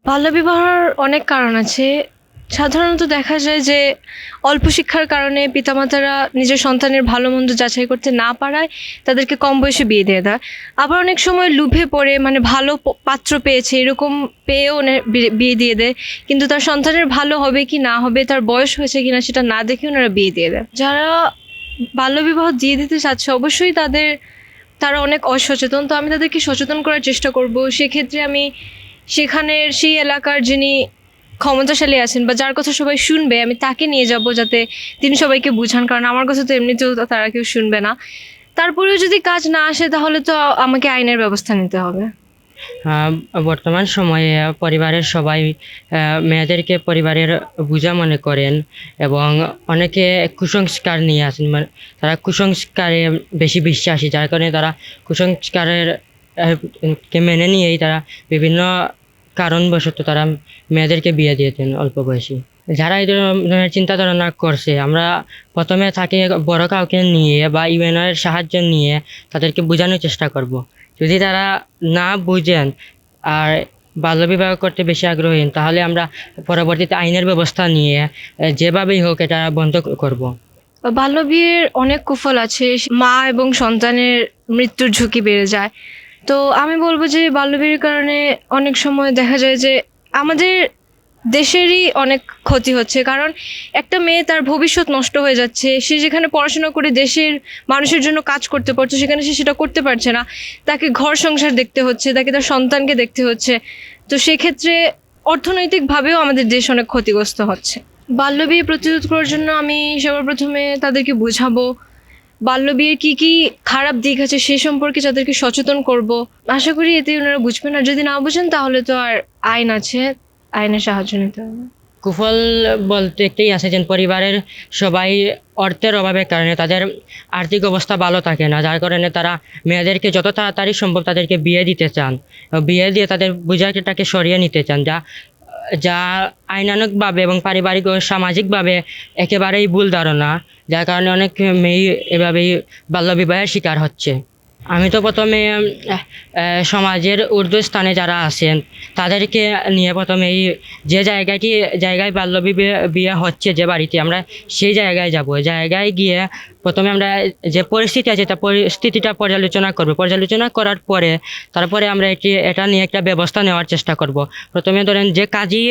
বাল্যবিবাহের অনেক কারণ আছে। সাধারণত দেখা যায় যে অল্প শিক্ষার কারণে পিতামাতারা নিজের সন্তানের ভালো-মন্দ যাচাই করতে না পারায় তাদেরকে কম বয়সে বিয়ে দিয়ে দেয়। আবার অনেক সময় লোভে পড়ে মানে ভালো পাত্র পেয়েছে এরকম পেয়েও বিয়ে দিয়ে দেয়। কিন্তু তার সন্তানের ভালো হবে কি না হবে, তার বয়স হয়েছে কিনা সেটা না দেখে ওনারা বিয়ে দিয়ে দেয়। যারা বাল্যবিবাহ দিয়ে দিতে চাচ্ছে অবশ্যই তারা অনেক অসচেতন। তো আমি তাদেরকে সচেতন করার চেষ্টা করব। সেক্ষেত্রে আমি সেখানের সেই এলাকার যিনি ক্ষমতাশালী আছেন বা যার কথা সবাই শুনবে, আমি তাকে নিয়ে যাব যাতে তিনি সবাইকে বুঝান। কারণ আমার কথা তো এমনিতেও তারা কেউ শুনবে না। তারপরেও যদি কাজ না আসে তাহলে তো আমাকে আইনের ব্যবস্থা নিতে হবে। আহ, বর্তমান সময়ে পরিবারের সবাই মেয়েদেরকে পরিবারের বোঝা মনে করেন এবং অনেকে কুসংস্কার নিয়ে আসেন, মানে তারা কুসংস্কারে বেশি বিশ্বাসী, যার কারণে তারা কুসংস্কারের কে মেনে নিয়েই তারা বিভিন্ন কারণবশত তারা মেয়েদেরকে বিয়ে দিয়েছেন অল্প বয়সী। যারা এই ধরনের চিন্তা ধারণা করছে, আমরা প্রথমে তাকে বড় কাউকে নিয়ে বা ইউএনওর সাহায্য নিয়ে তাদেরকে বোঝানোর চেষ্টা করব। যদি তারা না বুঝেন আর বাল্যবিবাহ করতে বেশি আগ্রহী, তাহলে আমরা পরবর্তীতে আইনের ব্যবস্থা নিয়ে যেভাবেই হোক এটা বন্ধ করব। বাল্যবিয়ের অনেক কুফল আছে। মা এবং সন্তানের মৃত্যুর ঝুঁকি বেড়ে যায়। তো আমি বলবো যে বাল্যবিয়ের কারণে অনেক সময় দেখা যায় যে আমাদের দেশেরই অনেক ক্ষতি হচ্ছে। কারণ একটা মেয়ে তার ভবিষ্যৎ নষ্ট হয়ে যাচ্ছে। সে যেখানে পড়াশোনা করে দেশের মানুষের জন্য কাজ করতে পারছে সেখানে সে সেটা করতে পারছে না। তাকে ঘর সংসার দেখতে হচ্ছে, তাকে তার সন্তানকে দেখতে হচ্ছে। তো সেক্ষেত্রে অর্থনৈতিকভাবেও আমাদের দেশ অনেক ক্ষতিগ্রস্ত হচ্ছে। বাল্যবিয়ে প্রতিরোধ করার জন্য আমি সবার প্রথমে তাদেরকে বোঝাবো বাল্যবিয়ের কি খারাপ দিক আছে সে সম্পর্কে তাদেরকে সচেতন করব। আশা করি এতে ওনারা বুঝবেন। আর যদি না বুঝেন তাহলে তো আর আইন আছে, আইনের সাহায্য নিতে হবে। কুফল বলতে একটাই আছে যে পরিবারের সবাই অর্থের অভাবের কারণে তাদের আর্থিক অবস্থা ভালো থাকে না, যার কারণে তারা মেয়েদেরকে যত তাড়াতাড়ি সম্ভব তাদেরকে বিয়ে দিতে চান। বিয়ে দিয়ে তাদের বোঝাটাকে সরিয়ে নিতে চান, যা যা আইনানুগভাবে এবং পারিবারিক ও সামাজিকভাবে একেবারেই ভুল ধারণা, যার কারণে অনেক মেয়ে এভাবেই বাল্যবিবাহের শিকার হচ্ছে। আমি তো প্রথমে সমাজের ঊর্ধ্বস্থানে যারা আছেন তাদেরকে নিয়ে প্রথমে এই যে জায়গায় বিয়ে হচ্ছে, যে বাড়িতে আমরা সেই জায়গায় যাব। জায়গায় গিয়ে প্রথমে আমরা যে পরিস্থিতি আছে তা পরিস্থিতিটা পর্যালোচনা করার পরে তারপরে আমরা এটা নিয়ে একটা ব্যবস্থা নেওয়ার চেষ্টা করব। প্রথমে ধরেন যে কাজী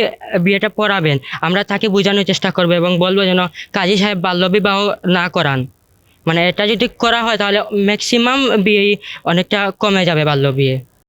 বিয়েটা পড়াবেন আমরা তাকে বোঝানোর চেষ্টা করব এবং বলবো যেন কাজী সাহেব বাল্যবিবাহ না করান। মানে এটা যদি করা হয় তাহলে ম্যাক্সিমাম বিয়ে অনেকটা কমে যাবে, বাল্য বিয়ে।